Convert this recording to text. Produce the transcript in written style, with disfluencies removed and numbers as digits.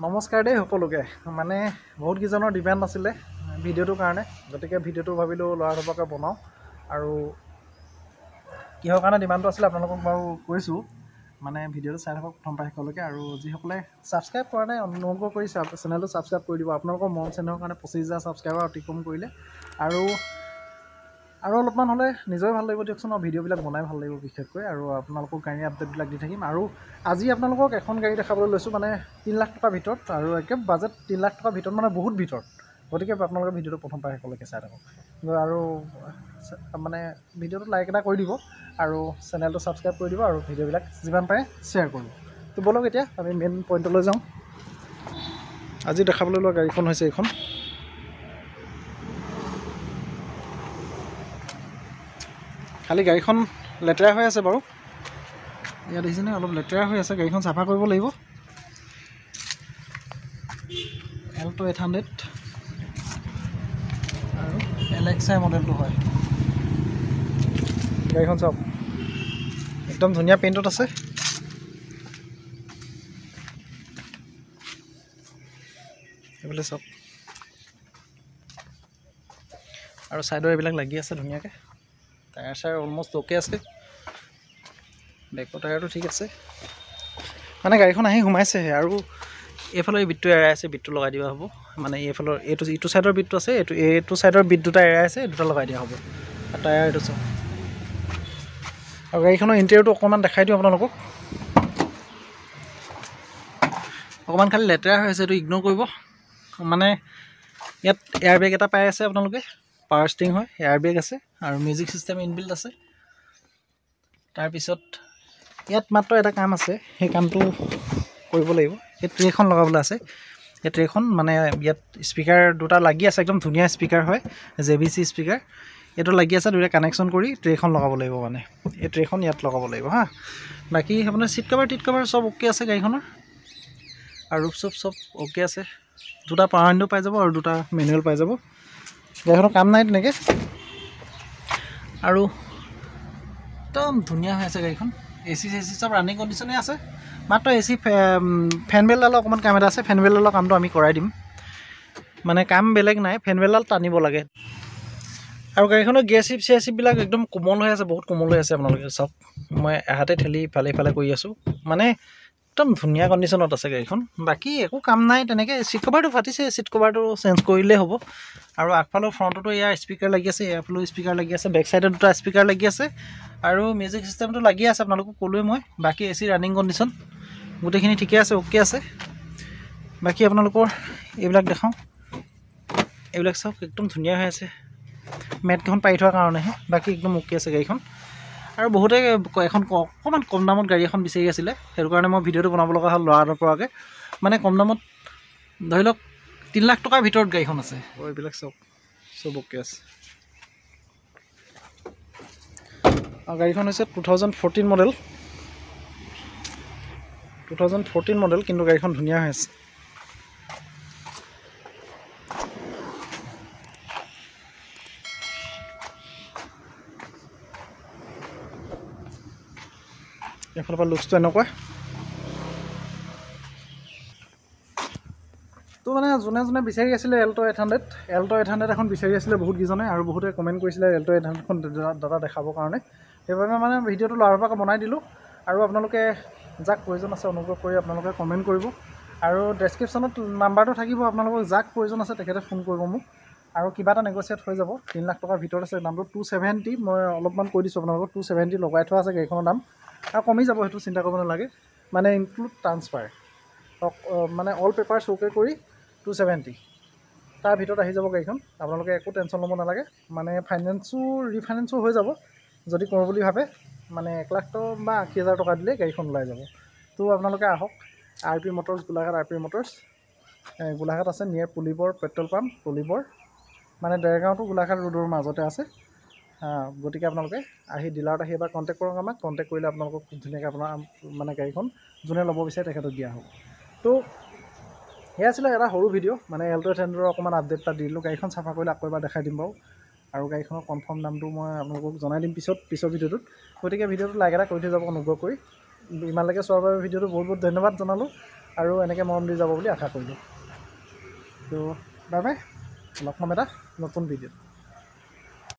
নমস্কাৰ দেই সকলোকে। মানে বহুত কেইজনৰ ডিমাণ্ড আছিলে ভিডিঅ'টোৰ কাৰণে, গতিকে ভিডিঅ'টো ভাবিলোঁ ল'ৰাটোকে বনাওঁ। আৰু কিহৰ কাৰণে ডিমাণ্ডটো আছিলে আপোনালোকক বাৰু কৈছোঁ, মানে ভিডিঅ'টো চাই থাকক প্ৰথম পৰা শেষলৈকে। আৰু যিসকলে ছাবস্ক্ৰাইব কৰা নাই অনুগ্ৰহ কৰি চেনেলটো ছাবস্ক্ৰাইব কৰি দিব। আপোনালোকৰ মৰম চেনেলৰ কাৰণে 25,000 ছাবস্ক্ৰাইবাৰ অতিক্ৰম কৰিলে। আৰু অলপমান হ'লে নিজৰে ভাল লাগিব দিয়কচোন, আৰু ভিডিঅ'বিলাক বনাই ভাল লাগিব বিশেষকৈ। আৰু আপোনালোকক গাড়ী আপডেটবিলাক দি থাকিম। আৰু আজি আপোনালোকক এখন গাড়ী দেখাবলৈ লৈছোঁ, মানে 3 লাখ টকাৰ ভিতৰত, আৰু একে বাজেট 3 লাখ টকাৰ ভিতৰত, মানে বহুত ভিতৰত। গতিকে আপোনালোকে ভিডিঅ'টো প্ৰথম পৰা শেষলৈকে চাই থাকক। আৰু মানে ভিডিঅ'টো লাইক এটা কৰি দিব, আৰু চেনেলটো ছাবস্ক্ৰাইব কৰি দিব, আৰু ভিডিঅ'বিলাক যিমান পাৰে শ্বেয়াৰ কৰিব। তো ব'লক এতিয়া আমি মেইন পইণ্টলৈ যাওঁ। আজি দেখাবলৈ লোৱা গাড়ীখন হৈছে এইখন। খালি গাড়ীখন লেতেৰা হৈ আছে বাৰু, ইয়াত দেখিছেনে, অলপ লেতেৰা হৈ আছে। গাড়ীখন চাফা কৰিব লাগিব। এল্টো 800 আৰু LXI মডেলটো হয়। গাড়ীখন চাওক, একদম ধুনীয়া পেইণ্টত আছে। এইফালে চাওক, আৰু ছাইডৰ এইবিলাক লাগি আছে ধুনীয়াকৈ। টায়াৰ চায়াৰ অলমষ্ট অ'কে আছে। বেকৰ টায়াৰটো ঠিক আছে। মানে গাড়ীখন আহি সোমাইছেহে। আৰু এইফালৰ এই বিটটো এৰাই আছে, বিটটো লগাই দিয়া হ'ব। মানে এইফালৰ ইটো ছাইডৰ বিটটো আছে, এইটো ছাইডৰ বিট দুটা এৰাই আছে, দুটা লগাই দিয়া হ'ব। আৰু টায়াৰ এইটো চাওক। আৰু গাড়ীখনৰ ইণ্টেৰিয়ৰটো অকণমান দেখাই দিওঁ আপোনালোকক। অকণমান খালি লেতেৰা হৈ আছে, এইটো ইগন'ৰ কৰিব। মানে ইয়াত এয়াৰ বেগ এটা পাই আছে আপোনালোকে, পাৱাৰ ষ্টিং হয়, এয়াৰ বেগ আছে, আৰু মিউজিক ছিষ্টেম ইনবিল্ট আছে। তাৰপিছত ইয়াত মাত্ৰ এটা কাম আছে, সেই কামটো কৰিব লাগিব। এই ট্ৰেখন লগাবলৈ আছে। এই ট্ৰেখন মানে ইয়াত স্পীকাৰ দুটা লাগি আছে, একদম ধুনীয়া স্পীকাৰ হয়, JVC স্পীকাৰ। এইটো লাগি আছে, দুটা কানেকশ্যন কৰি ট্ৰেখন লগাব লাগিব। মানে এই ট্ৰেখন ইয়াত লগাব লাগিব হা। বাকী আপোনাৰ ছিট কভাৰ চব অ'কে আছে গাড়ীখনৰ, আৰু ৰূপ চব অ'কে আছে। দুটা পাৱাৰ উইণ্ডো পাই যাব, আৰু দুটা মেনুৱেল পাই যাব। গাড়ীখনৰ কাম নাই তেনেকৈ। আৰু একদম ধুনীয়া হৈ আছে গাড়ীখন। AC চব ৰানিং কণ্ডিশ্যনে আছে। মাত্ৰ AC ফেনবেলডালৰ অকণমান কাম এটা আছে। ফেনবেলডালৰ কামটো আমি কৰাই দিম। মানে কাম বেলেগ নাই, ফেনবেলডাল টানিব লাগে। আৰু গাড়ীখনৰ গিয়াৰ চিপ চিয়াৰ চিপবিলাক একদম কোমল হৈ আছে, বহুত কোমল হৈ আছে। আপোনালোকে চাওক, মই এহাতে ঠেলি ইফালে কৰি আছোঁ। মানে একদম ধুনীয়া কণ্ডিশ্যনত আছে গাড়ীখন। বাকী একো কাম নাই তেনেকৈ। ছিট কভাৰটো ফাটিছে, ছিট কভাৰটো চেঞ্জ কৰিলেই হ'ব। আৰু আগফালৰ ফ্ৰণ্টতো ইয়াৰ স্পীকাৰ লাগি আছে, এয়াৰফ্লো স্পীকাৰ লাগি আছে, বেক চাইডত দুটা স্পীকাৰ লাগি আছে, আৰু মিউজিক চিষ্টেমটো লাগি আছে, আপোনালোকক ক'লোৱে মই। বাকী AC ৰানিং কণ্ডিশ্যন গোটেইখিনি ঠিকে আছে, অ'কে আছে। বাকী আপোনালোকৰ এইবিলাক দেখাওঁ। এইবিলাক চাওক, একদম ধুনীয়া হৈ আছে। মেটকেইখন পাৰি থোৱাৰ কাৰণেহে, বাকী একদম অ'কে আছে গাড়ীখন। আৰু বহুতে এখন অকণমান কম দামত গাড়ী এখন বিচাৰি আছিলে, সেইটো কাৰণে মই ভিডিঅ'টো বনাব লগা হ'ল ল'ৰা এটাৰ পৰাকৈ। মানে কম দামত ধৰি লওক 3 লাখ টকাৰ ভিতৰত গাড়ীখন আছে। এইবিলাক চাওক, চব অ'কে আছে। আৰু গাড়ীখন হৈছে 2014 মডেল। 2014 মডেল, কিন্তু গাড়ীখন ধুনীয়া হৈ আছে। এইফালৰ পৰা লুকছটো এনেকুৱা। তো মানে যোনে বিচাৰি আছিলে এল্টো 800 এখন বিচাৰি আছিলে বহুত কেইজনে, আৰু বহুতে কমেণ্ট কৰিছিলে এল্টো 800খন দাদা দেখাবৰ কাৰণে। সেইবাবে মানে ভিডিঅ'টো ল'ৰাৰ পৰা বনাই দিলোঁ। আৰু আপোনালোকে যাক প্ৰয়োজন আছে অনুগ্ৰহ কৰি আপোনালোকে কমেণ্ট কৰিব, আৰু ডেছক্ৰিপশ্যনত নাম্বাৰটো থাকিব। আপোনালোকক যাক প্ৰয়োজন আছে তেখেতে ফোন কৰিব মোক, আৰু কিবা এটা নেগচিয়েট হৈ যাব। 3 লাখ টকাৰ ভিতৰত আছে দামটো। 270 মই অলপমান কৈ দিছোঁ আপোনালোকক, 270 লগাই থোৱা আছে গাড়ীখনৰ দাম, আৰু কমি যাব, সেইটো চিন্তা কৰিব নালাগে। মানে ইনক্লুড ট্ৰান্সফাৰ, মানে অল পেপাৰ অ'কে কৰি 270 তাৰ ভিতৰত আহি যাব গাড়ীখন। আপোনালোকে একো টেনশ্যন ল'ব নালাগে। মানে ৰিফাইনেন্সো হৈ যাব যদি কৰোঁ বুলি ভাবে। মানে 1 লাখ বা 80,000 টকা দিলে গাড়ীখন ওলাই যাব। তো আপোনালোকে আহক, RP Motors, Golaghat RP Motors. Golaghat আছে নিয়েৰ পুলিবৰ পেট্ৰল পাম্প, পুলিবৰ। মানে দেৰগাঁওটো গোলাঘাট ৰোডৰ মাজতে আছে। গতিকে আপোনালোকে আহি ডিলাৰত আহি এবাৰ কণ্টেক্ট কৰক আমাক। কণ্টেক্ট কৰিলে আপোনালোকক খুব ধুনীয়াকৈ আপোনাৰ মানে গাড়ীখন যোনে ল'ব বিচাৰে তেখেতক দিয়া হ'ব। তো সেয়া আছিলে এটা সৰু ভিডিঅ', মানে এল্টো 800 অকণমান আপডেট এটা দি দিলোঁ। গাড়ীখন চাফা কৰিলে আকৌ এবাৰ দেখাই দিম বাৰু। আৰু গাড়ীখনৰ কনফাৰ্ম দামটো মই আপোনালোকক জনাই দিম পিছৰ ভিডিঅ'টোত। গতিকে ভিডিঅ'টো লাইক এটা কৰি থৈ যাব অনুগ্ৰহ কৰি। ইমানলৈকে চোৱাৰ বাবে ভিডিঅ'টো বহুত ধন্যবাদ জনালোঁ। আৰু এনেকৈ মৰম দি যাব বুলি আশা কৰিলোঁ। তো বাই বাই, লগ পাম এটা নতুন ভিডিঅ'ত।